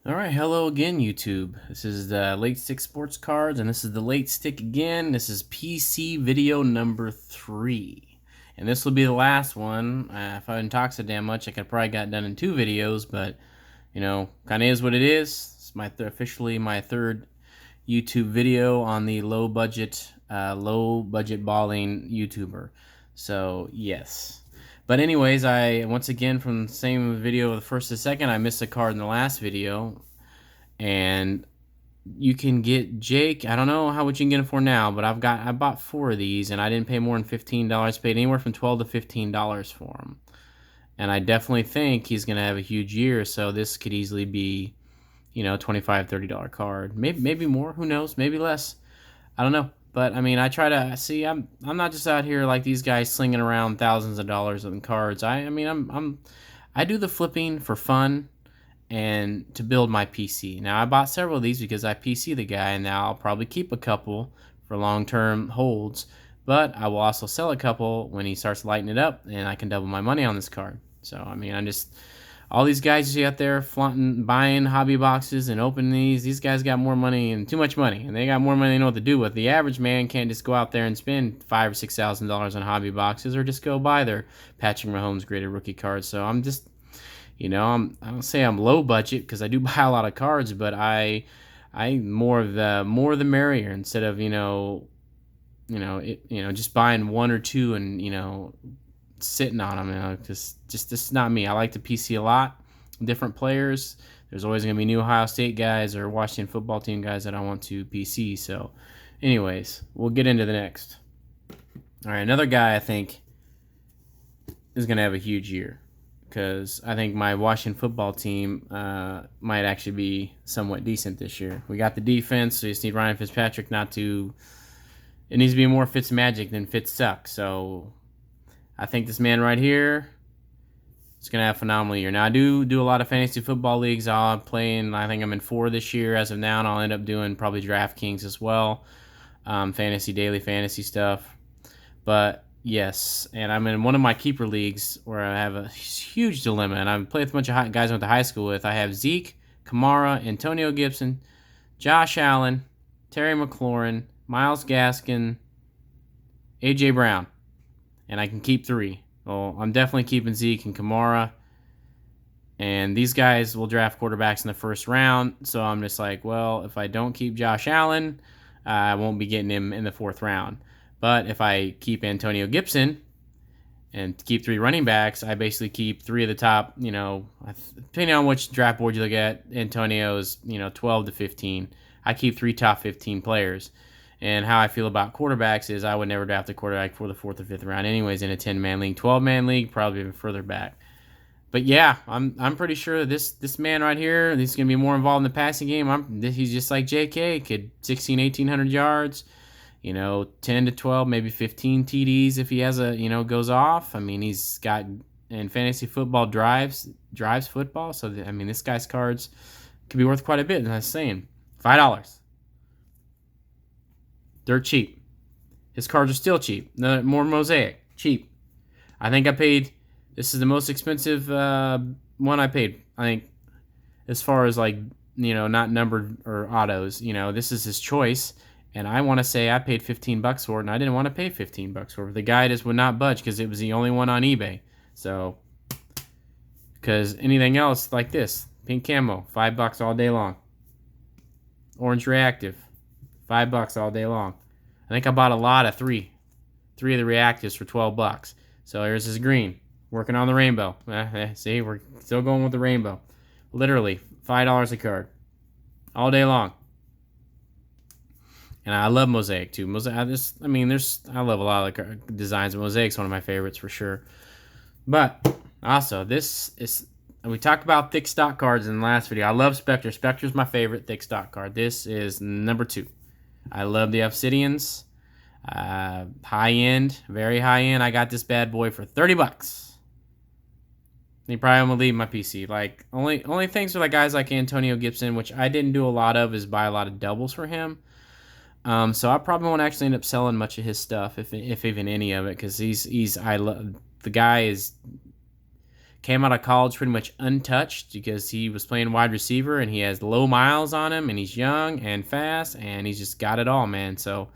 All right, hello again, YouTube. This is the Late Stick Sports Cards, and this is the Late Stick again. This is PC video number 3. And this will be the last one. If I didn't talk so damn much, I could probably got done in 2 videos, but, kind of is what it is. It's officially my third YouTube video on the low budget balling YouTuber. So, yes. But anyways, I once again from the same video, the first to second, I missed a card in the last video, and you can get Jake. I don't know how much you can get him for now, but I bought 4 of these, and I didn't pay more than $15. Paid anywhere from $12 to $15 for him, and I definitely think he's gonna have a huge year. So this could easily be, $25, $30 card, maybe more. Who knows? Maybe less. I don't know. But I mean, I try to see. I'm not just out here like these guys slinging around thousands of dollars in cards. I do the flipping for fun and to build my PC. Now I bought several of these because I PC the guy, and now I'll probably keep a couple for long-term holds. But I will also sell a couple when he starts lighting it up, and I can double my money on this card. So I mean, I'm just all these guys you see out there flaunting, buying hobby boxes and opening these. These guys got more money and too much money, and they got more money they know what to do with. The average man can't just go out there and spend $5,000 or $6,000 on hobby boxes, or just go buy their Patrick Mahomes graded rookie cards. So I'm just, I don't say I'm low budget because I do buy a lot of cards, but I more the merrier, instead of just buying one or two and sitting on them. Just this is not me. I like to PC a lot, different players. There's always going to be new Ohio State guys or Washington football team guys that I want to PC. So, anyways, we'll get into the next. All right, another guy I think is going to have a huge year, because I think my Washington football team might actually be somewhat decent this year. We got the defense, so you just need Ryan Fitzpatrick not to. It needs to be more Fitzmagic than Fitzsuck. So I think this man right here is going to have a phenomenal year. Now, I do a lot of fantasy football leagues. I'll play in, I think I'm in 4 this year as of now, and I'll end up doing probably DraftKings as well. Daily fantasy stuff. But yes, and I'm in one of my keeper leagues where I have a huge dilemma, and I've played with a bunch of guys I went to high school with. I have Zeke, Kamara, Antonio Gibson, Josh Allen, Terry McLaurin, Myles Gaskin, A.J. Brown, and I can keep 3. Well, I'm definitely keeping Zeke and Kamara, and these guys will draft quarterbacks in the first round, so I'm just like, well, if I don't keep Josh Allen, I won't be getting him in the 4th round. But if I keep Antonio Gibson and keep 3 running backs, I basically keep 3 of the top, depending on which draft board you look at, Antonio's, 12 to 15. I keep 3 top 15 players. And how I feel about quarterbacks is I would never draft a quarterback for the 4th or 5th round anyways in a 10-man league. 12-man league, probably even further back. But yeah, I'm pretty sure this man right here, he's going to be more involved in the passing game. He's just like J.K., could 1,800 yards, 10 to 12, maybe 15 TDs if he has goes off. I mean, he's got, and fantasy football drives football. So, this guy's cards could be worth quite a bit. And I was saying, $5. Dirt cheap. His cards are still cheap. More Mosaic. Cheap. I think this is the most expensive one I paid. I think as far as not numbered or autos, this is his choice. And I want to say I paid $15 for it, and I didn't want to pay $15 for it. The guy just would not budge because it was the only one on eBay. So, because anything else like this, pink camo, $5 all day long. Orange reactive, $5 all day long. I think I bought a lot of 3 of the reactives for $12. So here's his green, working on the rainbow. See, we're still going with the rainbow. Literally $5 a card, all day long. And I love Mosaic too. I love a lot of the designs. Mosaic's one of my favorites for sure. But also, we talked about thick stock cards in the last video. I love Spectre. Spectre's my favorite thick stock card. This is number 2. I love the Obsidians. High end, very high end. I got this bad boy for $30. He probably won't leave my PC. Like, only things for guys like Antonio Gibson, which I didn't do a lot of, is buy a lot of doubles for him. So I probably won't actually end up selling much of his stuff, if even any of it, because the guy is, Came out of college pretty much untouched because he was playing wide receiver and he has low miles on him and he's young and fast and he's just got it all, man. So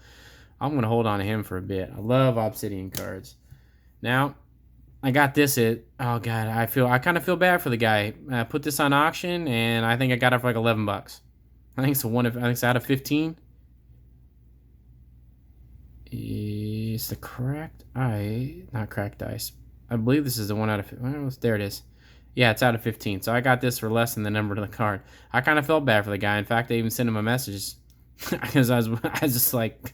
I'm going to hold on to him for a bit. I love Obsidian cards. Now, I got this at, oh God, I kind of feel bad for the guy. I put this on auction and I think I got it for like 11 bucks. I think it's out of 15. It's the not cracked ice. I believe this is the one out of, well, there it is. Yeah, it's out of 15. So I got this for less than the number to the card. I kind of felt bad for the guy. In fact, I even sent him a message because I was just like,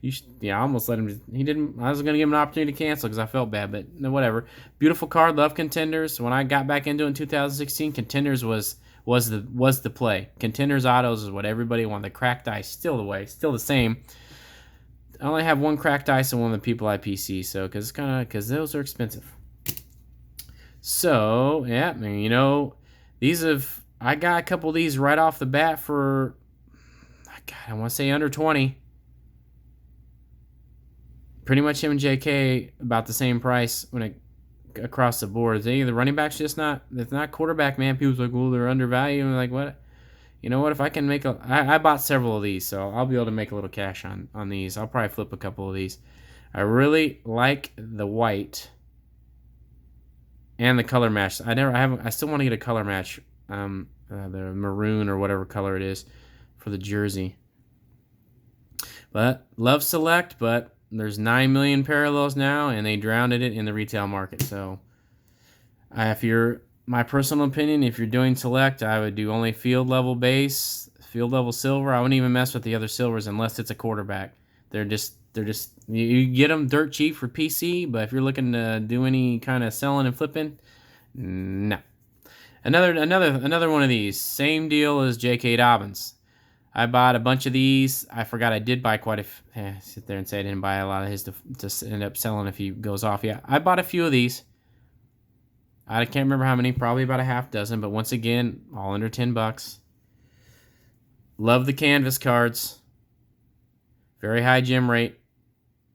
I almost let him. I was gonna give him an opportunity to cancel because I felt bad, but no, whatever. Beautiful card, love Contenders. When I got back into it in 2016, Contenders was the play. Contenders autos is what everybody wanted. The cracked ice still the way, still the same. I only have one cracked ice and one of the people I PC, so because those are expensive. So yeah, I got a couple of these right off the bat for, God, I want to say under 20. Pretty much him and JK about the same price across the board. The running back's it's not quarterback, man. People's like, well, they're undervalued. And I'm like, what? You know what? If I can I bought several of these, so I'll be able to make a little cash on these. I'll probably flip a couple of these. I really like the white and the color match. I still want to get a color match, the maroon or whatever color it is for the jersey. But love Select, but there's 9 million parallels now, and they drowned it in the retail market. So, my personal opinion, if you're doing Select, I would do only field level base, field level silver. I wouldn't even mess with the other silvers unless it's a quarterback. They're just you get them dirt cheap for PC, but if you're looking to do any kind of selling and flipping, no. Another one of these, same deal as J.K. Dobbins. I bought a bunch of these. I forgot I did buy quite a sit there and say I didn't buy a lot of his to end up selling if he goes off. Yeah, I bought a few of these. I can't remember how many, probably about a half dozen, but once again, all under 10 bucks. Love the canvas cards. Very high gem rate.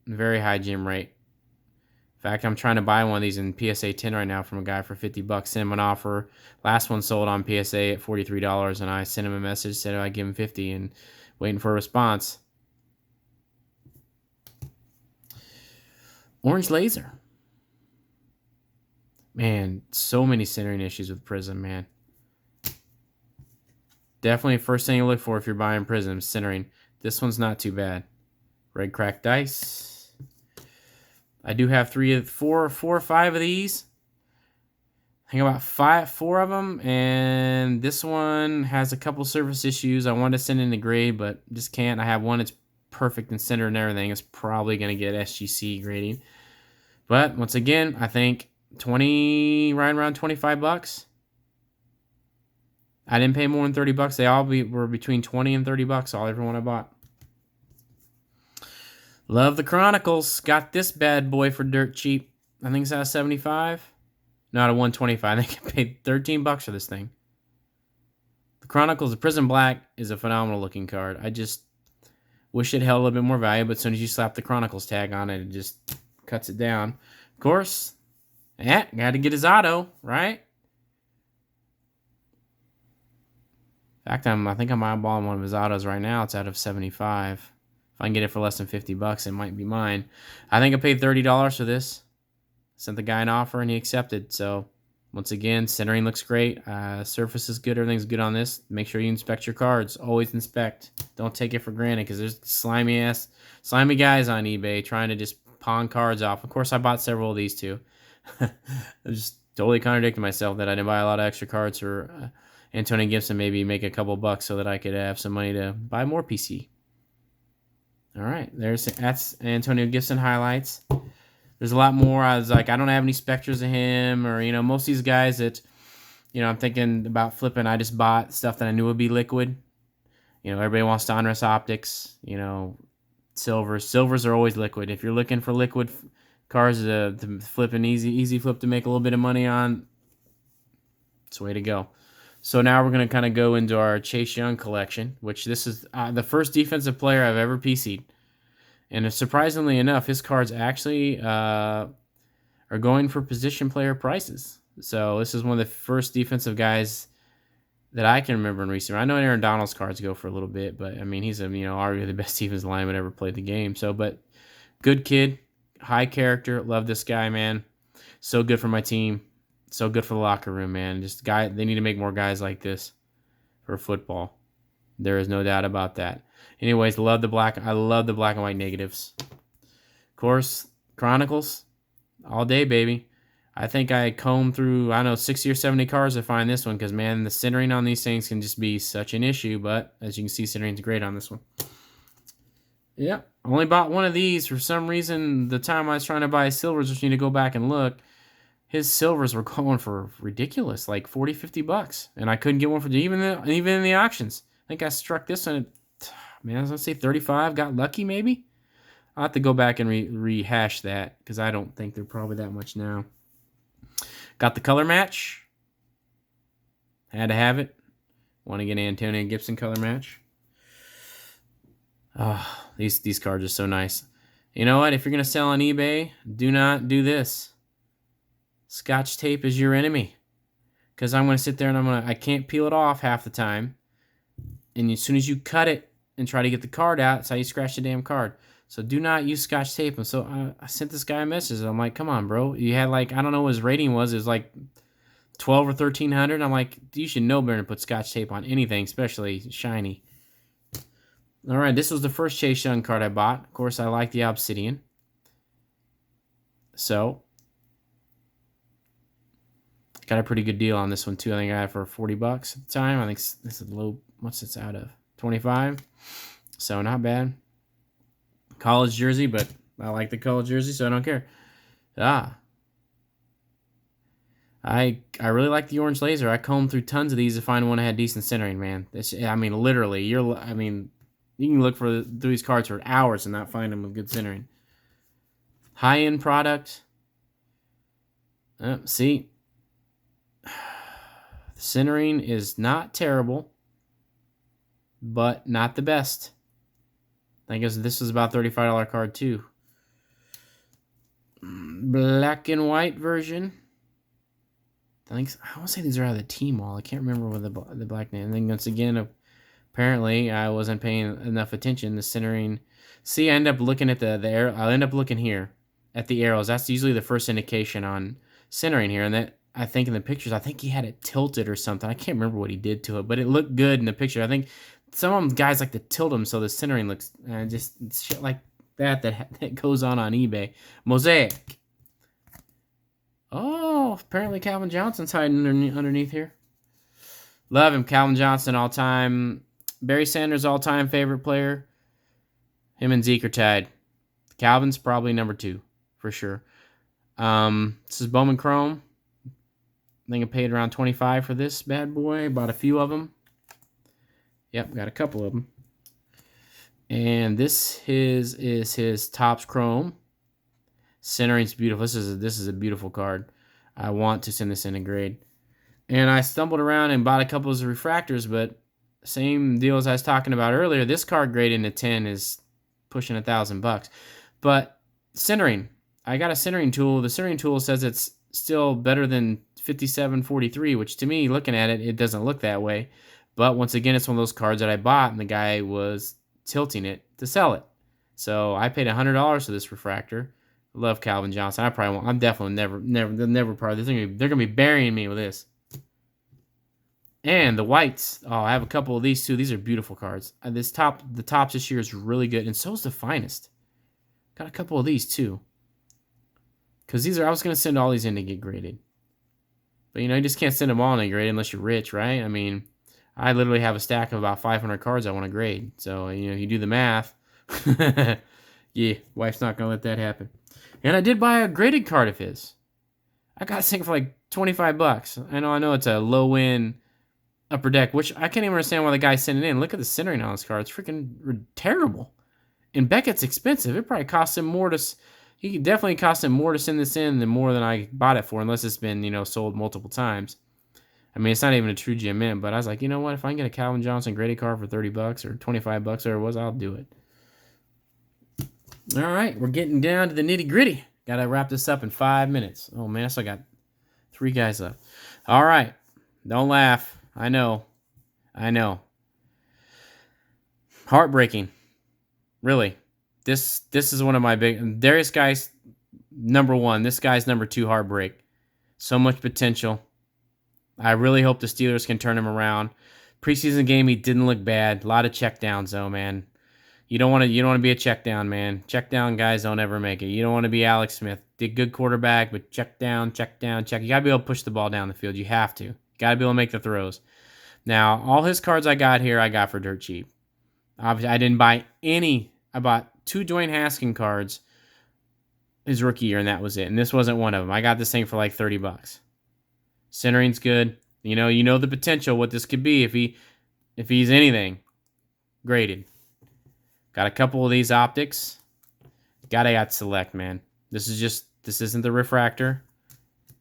Very high gem rate. In fact, I'm trying to buy one of these in PSA 10 right now from a guy for 50 bucks. Sent him an offer. Last one sold on PSA at $43, and I sent him a message, said I'd give him 50 and waiting for a response. Orange Laser. Man, so many centering issues with Prism, man. Definitely first thing you look for if you're buying Prism, centering. This one's not too bad. Red cracked dice. I do have four or five of these. I think about four of them, and this one has a couple surface issues. I wanted to send in a grade, but just can't. I have one that's perfect and center and everything. It's probably going to get SGC grading. But once again, I think right around 25 bucks. I didn't pay more than 30 bucks. They all were between 20 and 30 bucks, everyone I bought. Love the Chronicles. Got this bad boy for dirt cheap. I think it's out of 75. No, out of 125. I think I paid 13 bucks for this thing. The Chronicles, the Prism Black, is a phenomenal looking card. I just wish it held a little bit more value, but as soon as you slap the Chronicles tag on it, it just cuts it down. Of course, got to get his auto, right? In fact, I think I'm eyeballing one of his autos right now. It's out of 75. If I can get it for less than 50 bucks, it might be mine. I think I paid $30 for this. Sent the guy an offer and he accepted. So once again, centering looks great. Surface is good. Everything's good on this. Make sure you inspect your cards. Always inspect. Don't take it for granted because there's slimy guys on eBay trying to just pawn cards off. Of course, I bought several of these too. I just totally contradicted myself that I didn't buy a lot of extra cards for Antonio Gibson. Maybe make a couple bucks so that I could have some money to buy more PC. All right, that's Antonio Gibson highlights. There's a lot more. I was like, I don't have any Spectres of him, or most of these guys that, I'm thinking about flipping. I just bought stuff that I knew would be liquid. Everybody wants Donruss Optics. Silvers are always liquid. If you're looking for liquid cards to flip an easy flip to make a little bit of money on, it's the way to go. So now we're going to kind of go into our Chase Young collection, which this is the first defensive player I've ever PC'd. And surprisingly enough, his cards actually are going for position player prices. So this is one of the first defensive guys that I can remember in recent. I know Aaron Donald's cards go for a little bit, but I mean he's arguably the best defensive lineman ever played the game. So, but good kid, high character. Love this guy, man. So good for my team. So good for the locker room, man. Just guy. They need to make more guys like this for football. There is no doubt about that. Anyways, love the black. I love the black and white negatives. Of course, Chronicles, all day, baby. I think I combed through, 60 or 70 cards to find this one because, man, the centering on these things can just be such an issue. But as you can see, centering's great on this one. Yeah, only bought one of these. For some reason, the time I was trying to buy silvers, which you need to go back and look, his silvers were going for ridiculous, like 40, 50 bucks. And I couldn't get one for even in the auctions. I think I struck this one at, man, I was going to say 35. Got lucky, maybe? I'll have to go back and rehash that because I don't think they're probably that much now. Got the color match. Had to have it. Want to get an Antonio Gibson color match. Oh, these cards are so nice. You know what? If you're going to sell on eBay, do not do this. Scotch tape is your enemy. Because I'm going to sit there and I can't peel it off half the time. And as soon as you cut it and try to get the card out, it's how you scratch the damn card. So do not use Scotch tape. And so I sent this guy a message. I'm like, come on, bro. You had I don't know what his rating was. It was like 12 or 1300. I'm like, you should know better to put Scotch tape on anything, especially shiny. All right, this was the first Chase Young card I bought. Of course, I like the Obsidian. So, got a pretty good deal on this one, too. I think I had it for 40 bucks at the time. I think this is low. What's this out of? 25. So, not bad. College jersey, but I like the college jersey, so I don't care. I really like the orange laser. I combed through tons of these to find one that had decent centering, man. Literally, you can look through these cards for hours and not find them with good centering. High-end product. See, the centering is not terrible, but not the best. I guess this is about $35 card too. Black and white version. I want to say these are out of the team wall. I can't remember what the black name. And then once again, apparently I wasn't paying enough attention to centering. See, I end up looking at the arrow. I'll end up looking here at the arrows. That's usually the first indication on centering here. And that I think in the pictures, I think he had it tilted or something. I can't remember what he did to it, but it looked good in the picture. I think some of them guys like to tilt them so the centering looks just shit like that goes on eBay. Mosaic. Oh, apparently Calvin Johnson's hiding underneath here. Love him. Calvin Johnson, all-time. Barry Sanders, all-time favorite player. Him and Zeke are tied. Calvin's probably number 2, for sure. This is Bowman Chrome. I think I paid around $25 for this bad boy. Bought a few of them. Yep, got a couple of them. And this is his Topps Chrome. Centering's beautiful. This is a beautiful card. I want to send this in a grade. And I stumbled around and bought a couple of refractors, but same deal as I was talking about earlier. This card grade into 10 is pushing $1,000. But centering, I got a centering tool. The centering tool says it's still better than 5743, which to me, looking at it, it doesn't look that way. But once again, it's one of those cards that I bought, and the guy was tilting it to sell it. So I paid $100 for this refractor. Love Calvin Johnson. I probably won't. I'm definitely never part of this. They're gonna be burying me with this. And the whites. Oh, I have a couple of these too. These are beautiful cards. The Topps this year is really good, and so is the finest. Got a couple of these too. Because I was gonna send all these in to get graded. But you just can't send them all in to grade unless you're rich, right? I mean, I literally have a stack of about 500 cards I want to grade. So you do the math. Yeah, wife's not gonna let that happen. And I did buy a graded card of his. I got this thing for like $25. I know it's a low-end upper deck, which I can't even understand why the guy's sending it in. Look at the centering on this card. It's freaking terrible. And Beckett's expensive. It probably cost him more to... He definitely cost him more to send this in than more than I bought it for, unless it's been, sold multiple times. I mean, it's not even a true gem mint, but I was like, you know what? If I can get a Calvin Johnson graded card for $30 or $25, whatever it was, I'll do it. All right, we're getting down to the nitty-gritty. Got to wrap this up in 5 minutes. Oh, man, I still got 3 guys left. All right. Don't laugh. I know. I know. Heartbreaking. Really. This is one of my big Darius guy's number 1. This guy's number 2 heartbreak. So much potential. I really hope the Steelers can turn him around. Preseason game he didn't look bad. A lot of checkdowns though, man. You don't want to be a check down, man. Check down guys don't ever make it. You don't want to be Alex Smith. Did good quarterback, but check down. You got to be able to push the ball down the field. You have to. You got to be able to make the throws. Now, all his cards I got here, I got for dirt cheap. Obviously, I didn't buy any. I bought 2 Dwayne Haskins cards his rookie year, and that was it. And this wasn't one of them. I got this thing for like $30. Centering's good. You know the potential, what this could be if he's anything graded. Got a couple of these optics. Got select, man. This isn't the refractor.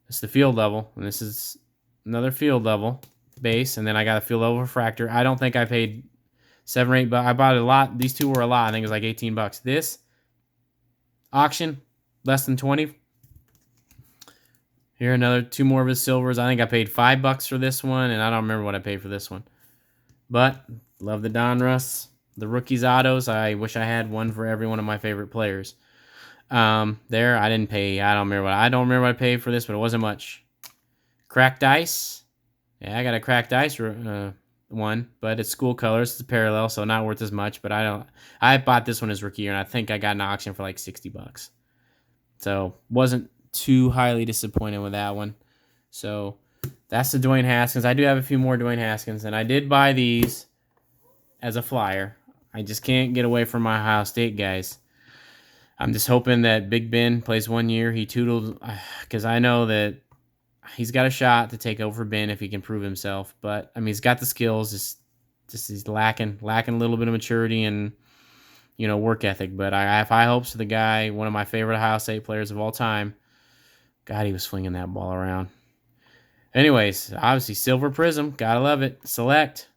It's the field level, and this is another field level base, and then I got a field level refractor. I don't think I paid $7 or $8, but I bought a lot. These 2 were a lot. I think it was like $18. This auction, less than 20. Here, another 2 more of his silvers. I think I paid $5 for this one, and I don't remember what I paid for this one. But love the Donruss. The rookies autos, I wish I had one for every one of my favorite players. There, I didn't pay. I don't remember what I paid for this, but it wasn't much. Cracked ice. Yeah, I got a cracked ice one, but it's school colors. It's a parallel, so not worth as much. But I bought this one as rookie year, and I think I got an auction for like $60. So wasn't too highly disappointed with that one. So that's the Dwayne Haskins. I do have a few more Dwayne Haskins, and I did buy these as a flyer. I just can't get away from my Ohio State guys. I'm just hoping that Big Ben plays 1 year. He tootled because I know that he's got a shot to take over Ben if he can prove himself. But I mean, he's got the skills. Just he's lacking a little bit of maturity and work ethic. But I have high hopes for the guy. One of my favorite Ohio State players of all time. God, he was flinging that ball around. Anyways, obviously Silver Prism, gotta love it. Select.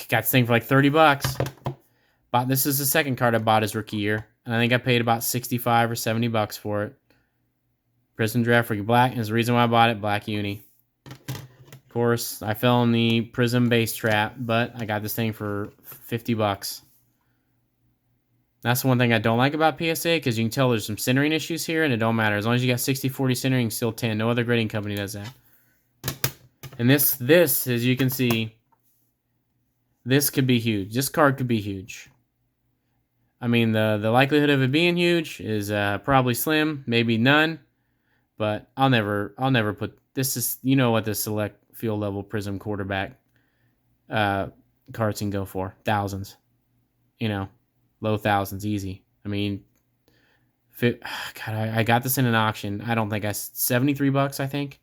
Got this thing for like $30. This is the second card I bought his rookie year. And I think I paid about $65 or $70 for it. Prism Draft Rookie Black. And there's the reason why I bought it. Black Uni. Of course, I fell in the Prism base trap. But I got this thing for $50. That's the one thing I don't like about PSA. Because you can tell there's some centering issues here. And it don't matter. As long as you got 60-40 centering, still 10. No other grading company does that. And this, as you can see, this could be huge. This card could be huge. I mean, the likelihood of it being huge is probably slim, maybe none. But I'll never put this is what the select field level Prism quarterback cards can go for. Thousands. Low thousands, easy. I mean, God, I got this in an auction. I don't think $73, I think.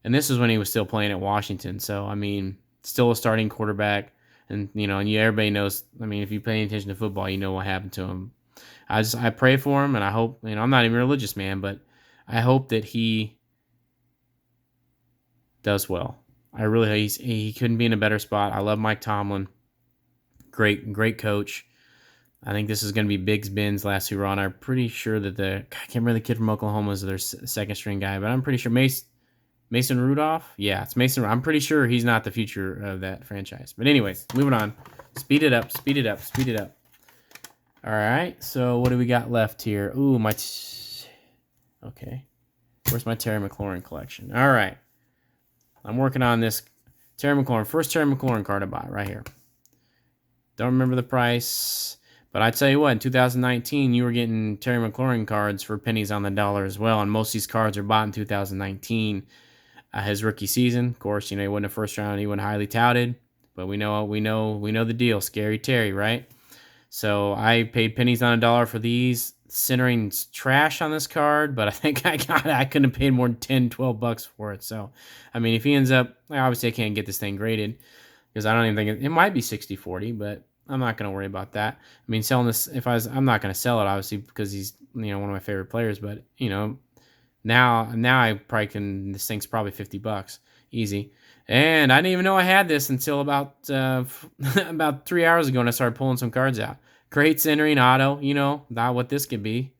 And this is when he was still playing at Washington. So I mean, still a starting quarterback. And, everybody knows, I mean, if you pay attention to football, you know what happened to him. I pray for him, and I hope, I'm not even a religious man, but I hope that he does well. I really, he couldn't be in a better spot. I love Mike Tomlin. Great coach. I think this is going to be Biggs Ben's last hurrah. I'm pretty sure that I can't remember the kid from Oklahoma is their second string guy, but I'm pretty sure Mason Rudolph? Yeah, it's Mason. I'm pretty sure he's not the future of that franchise. But anyways, moving on. Speed it up. All right, so what do we got left here? Ooh, okay. Where's my Terry McLaurin collection? All right. I'm working on this Terry McLaurin. First Terry McLaurin card I bought right here. Don't remember the price. But I tell you what, in 2019, you were getting Terry McLaurin cards for pennies on the dollar as well. And most of these cards are bought in 2019. His rookie season, of course, he wasn't a first round. He wasn't highly touted, but we know the deal. Scary Terry, right? So I paid pennies on a dollar for these. Centering's trash on this card, but I think I couldn't have paid more than $10-12 for it. So, I mean, if he ends up, obviously I can't get this thing graded because I don't even think it might be 60-40, but I'm not going to worry about that. I mean, selling this, I'm not going to sell it, obviously, because he's, one of my favorite players, but, now I probably can, this thing's probably $50. Easy. And I didn't even know I had this until about 3 hours ago when I started pulling some cards out. Great centering auto, not what this could be.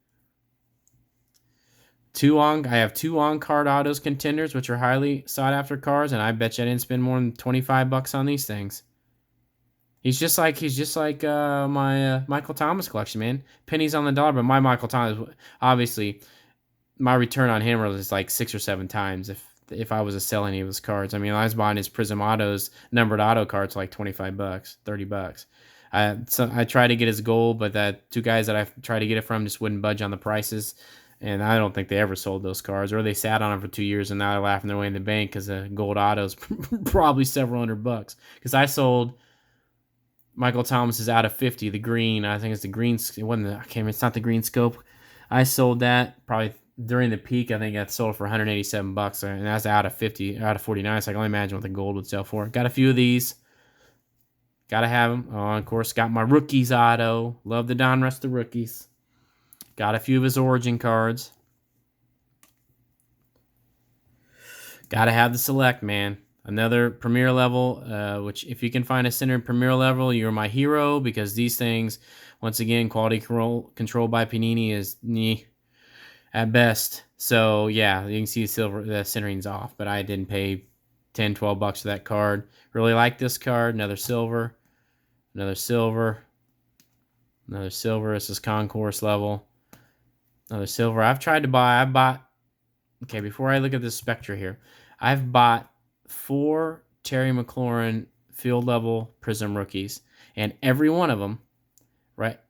I have 2 on-card autos contenders, which are highly sought after cards, and I bet you I didn't spend more than $25 on these things. He's just like my Michael Thomas collection, man. Pennies on the dollar, but my Michael Thomas, obviously, my return on him was like 6 or 7 times if I was to sell any of his cards. I mean, I was buying his Prism Autos numbered auto cards for like $25, $30. I tried to get his gold, but that 2 guys that I tried to get it from just wouldn't budge on the prices, and I don't think they ever sold those cards, or they sat on them for 2 years and now they're laughing their way in the bank because the gold autos probably several $100. Because I sold Michael Thomas is out of 50. The green, I think it's the green. It wasn't the, I can't remember, it's not the green scope. I sold that probably during the peak. I think I sold it for $187, and that's out of 50, out of 49. So I can only imagine what the gold would sell for. Got a few of these. Gotta have them. Oh, of course, got my rookies auto. Love the Donruss, the rookies. Got a few of his origin cards. Gotta have the select, man. Another premier level, which if you can find a center in premier level, you're my hero, because these things, once again, quality control by Panini is at best. So yeah, you can see the centering's off, but I didn't pay $10-12 for that card. Really like this card. Another silver, another silver, another silver. This is concourse level. Another silver. I bought. Okay, before I look at this Spectra here, I've bought 4 Terry McLaurin field level Prism rookies, and every one of them,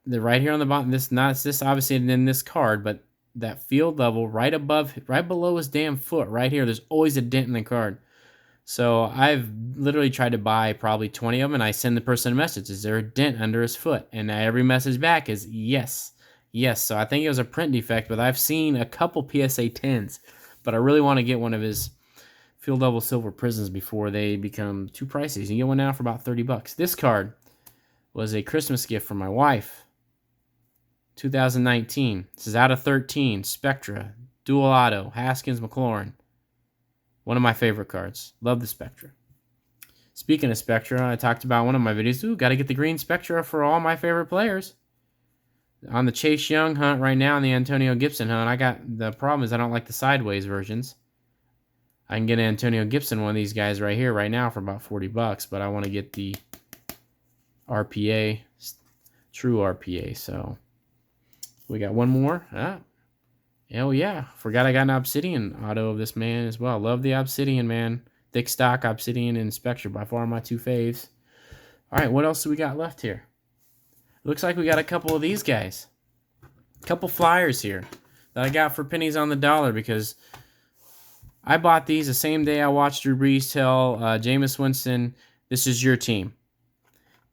they're right here on the bottom. This obviously in this card, but that field level right below his damn foot, right here. There's always a dent in the card. So I've literally tried to buy probably 20 of them, and I send the person a message: is there a dent under his foot? And every message back is yes, yes. So I think it was a print defect, but I've seen a couple PSA 10s, but I really want to get one of his field level silver prisms before they become too pricey. You can get one now for about $30. This card was a Christmas gift from my wife. 2019. This is out of 13. Spectra. Dual Auto. Haskins McLaurin. One of my favorite cards. Love the Spectra. Speaking of Spectra, I talked about one of my videos. Ooh, got to get the green Spectra for all my favorite players. On the Chase Young hunt right now, and the Antonio Gibson hunt, the problem is I don't like the sideways versions. I can get an Antonio Gibson, one of these guys right here, right now for about $40, but I want to get the RPA, true RPA. So we got one more. Hell yeah. Forgot I got an Obsidian auto of this man as well. Love the Obsidian, man. Thick stock Obsidian and Spectra, by far my 2 faves. All right, what else do we got left here? Looks like we got a couple of these guys. A couple flyers here that I got for pennies on the dollar, because I bought these the same day I watched Drew Brees tell Jameis Winston, "This is your team."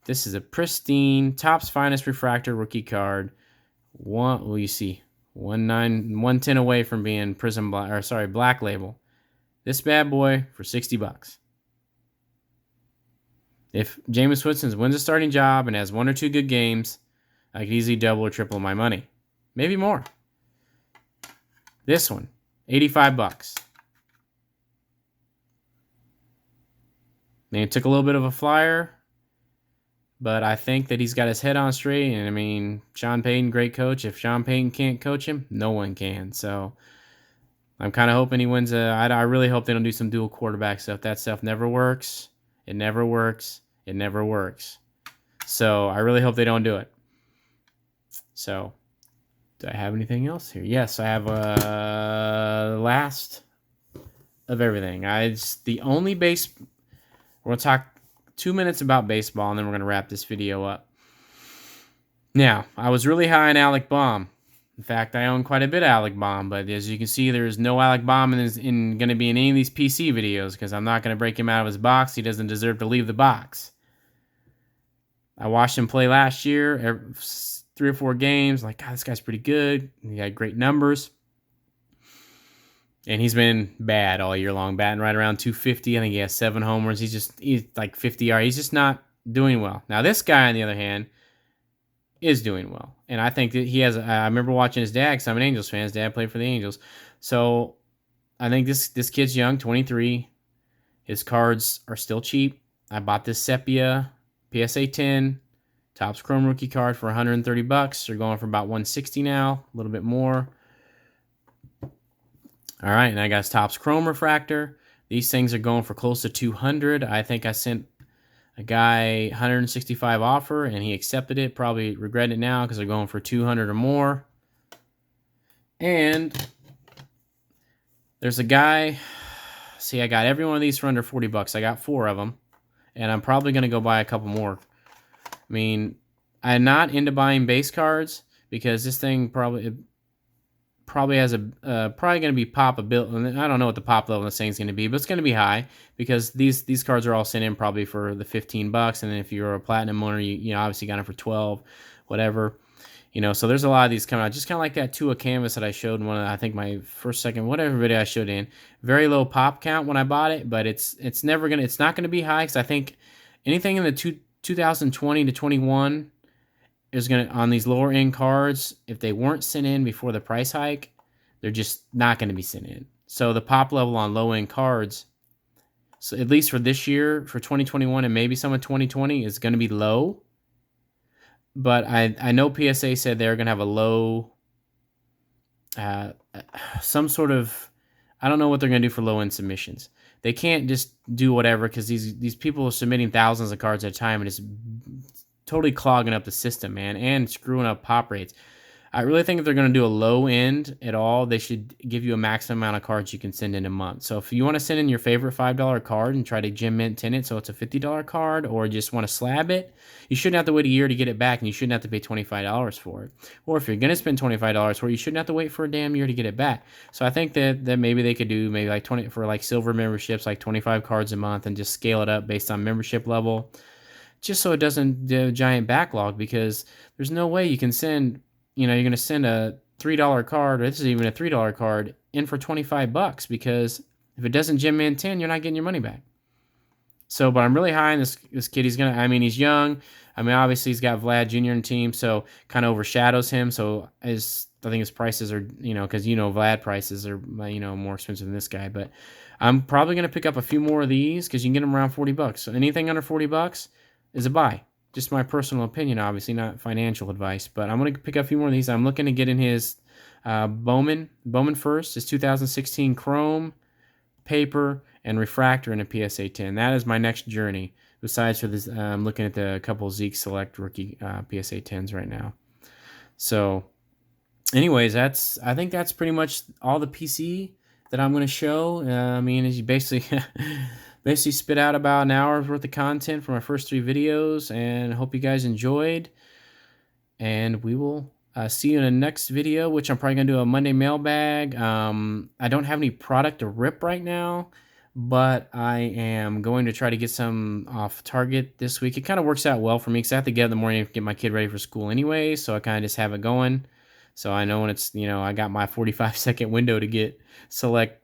This is a pristine, Topps Finest Refractor rookie card. You see, 110 away from being Black Label. This bad boy for $60. If Jameis Winston wins a starting job and has 1 or 2 good games, I could easily double or triple my money. Maybe more. This one, $85. And it took a little bit of a flyer, but I think that he's got his head on straight. And I mean, Sean Payton, great coach. If Sean Payton can't coach him, no one can. So I'm kind of hoping he wins. I really hope they don't do some dual quarterback stuff. That stuff never works. It never works. It never works. So I really hope they don't do it. So do I have anything else here? Yes, I have the last of everything. The only base. We're going to talk 2 minutes about baseball, and then we're going to wrap this video up. Now, I was really high on Alec Baum. In fact, I own quite a bit of Alec Baum, but as you can see, there's no Alec Baum going to be in any of these PC videos, because I'm not going to break him out of his box. He doesn't deserve to leave the box. I watched him play last year, 3 or 4 games. Like, God, this guy's pretty good. He had great numbers. And he's been bad all year long, batting right around 250. I think he has 7 homers. He's like 50 yards. He's just not doing well. Now, this guy, on the other hand, is doing well. And I think that he has, I remember watching his dad, because I'm an Angels fan. His dad played for the Angels. So I think this kid's young, 23. His cards are still cheap. I bought this Sepia PSA 10 Topps Chrome rookie card for $130. They're going for about $160 now, a little bit more. All right, and I got his Topps Chrome refractor. These things are going for close to 200. I think I sent a guy 165 offer, and he accepted it. Probably regret it now because they're going for 200 or more. And there's a guy. See, I got every one of these for under 40 bucks. I got 4 of them, and I'm probably gonna go buy a couple more. I mean, I'm not into buying base cards because this thing probably has probably going to be pop a bill. I don't know what the pop level of this thing's going to be, but it's going to be high because these cards are all sent in probably for the 15 bucks, and then if you're a platinum owner, you know obviously got them for 12, whatever. You know, so there's a lot of these coming out, just kind of like that Tua canvas that I showed in one of I think my first, second, whatever video I showed in. Very low pop count when I bought it, but it's not gonna be high because I think anything in the 2020 to 21 is gonna on these lower end cards. If they weren't sent in before the price hike, they're just not gonna be sent in. So the pop level on low end cards, so at least for this year, for 2021 and maybe some of 2020, is gonna be low. But I know PSA said they're gonna have a low, some sort of, I don't know what they're gonna do for low end submissions. They can't just do whatever because these people are submitting thousands of cards at a time and it's totally clogging up the system, man, and screwing up pop rates. I really think if they're going to do a low end at all, they should give you a maximum amount of cards you can send in a month. So if you want to send in your favorite $5 card and try to gem mint tin it so it's a $50 card, or just want to slab it, you shouldn't have to wait a year to get it back, and you shouldn't have to pay $25 for it. Or if you're going to spend $25 for it, you shouldn't have to wait for a damn year to get it back. So I think that maybe they could do maybe like 20 for like silver memberships, like 25 cards a month, and just scale it up based on membership level, just so it doesn't do a giant backlog, because there's no way you can send, you're going to send a $3 card, or this is even a $3 card, in for 25 bucks, because if it doesn't gem in 10, you're not getting your money back. So, but I'm really high on this kid. He's he's young. I mean, obviously he's got Vlad Jr. in the team, so kind of overshadows him. So I think his prices are, because Vlad prices are, more expensive than this guy. But I'm probably going to pick up a few more of these because you can get them around 40 bucks. So anything under 40 bucks is a buy. Just my personal opinion, obviously, not financial advice. But I'm going to pick up a few more of these. I'm looking to get in his Bowman first, his 2016 Chrome, paper, and refractor in a PSA 10. That is my next journey. Besides for this, I'm looking at the couple Zeke Select rookie PSA 10s right now. So, anyways, I think that's pretty much all the PC that I'm going to show. I mean, as you basically spit out about an hour's worth of content for my first 3 videos, and I hope you guys enjoyed. And we will see you in the next video, which I'm probably going to do a Monday mailbag. I don't have any product to rip right now, but I am going to try to get some off Target this week. It kind of works out well for me because I have to get up in the morning to get my kid ready for school anyway, so I kind of just have it going. So I know when it's, I got my 45-second window to get select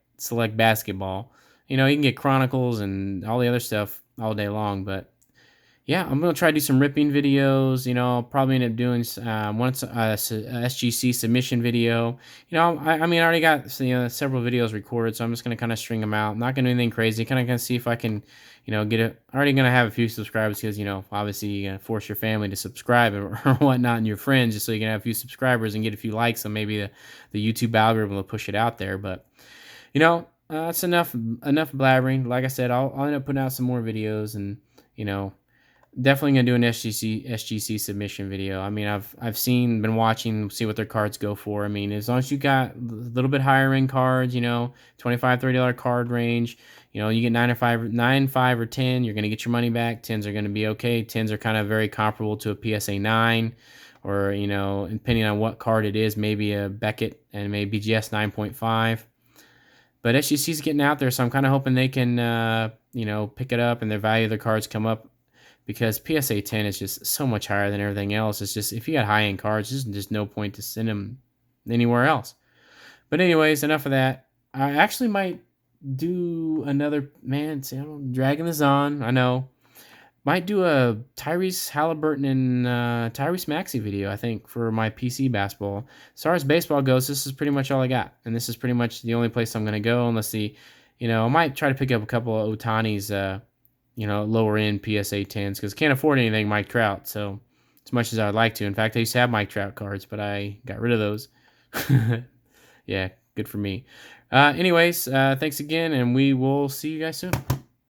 basketball. You can get Chronicles and all the other stuff all day long, but yeah, I'm going to try to do some ripping videos. I'll probably end up doing once a SGC submission video. I already got several videos recorded, so I'm just going to kind of string them out. I'm not going to do anything crazy. Kind of going to see if I can, get it. Already going to have a few subscribers because, obviously you got to force your family to subscribe or whatnot, and your friends, just so you can have a few subscribers and get a few likes, and maybe the YouTube algorithm will push it out there. But, that's enough blabbering. Like I said, I'll end up putting out some more videos, and, definitely gonna do an SGC submission video. I mean, I've been watching, see what their cards go for. I mean, as long as you got a little bit higher end cards, $25, $30 card range, you get 9 or 5 or 10, you're gonna get your money back. 10s are gonna be okay. 10s are kind of very comparable to a PSA 9, or depending on what card it is, maybe a Beckett and maybe BGS 9.5. But SGC is getting out there, so I'm kind of hoping they can, pick it up and their value of their cards come up, because PSA 10 is just so much higher than everything else. It's just, if you got high-end cards, there's just no point to send them anywhere else. But anyways, enough of that. I actually might do another, I'm dragging this on, I know. Might do a Tyrese Halliburton and Tyrese Maxey video, I think, for my PC basketball. As far as baseball goes, this is pretty much all I got. And this is pretty much the only place I'm going to go, unless I might try to pick up a couple of Ohtani's, lower end PSA 10s, because can't afford anything Mike Trout, so as much as I'd like to. In fact, I used to have Mike Trout cards, but I got rid of those. Yeah, good for me. Anyways, thanks again, and we will see you guys soon.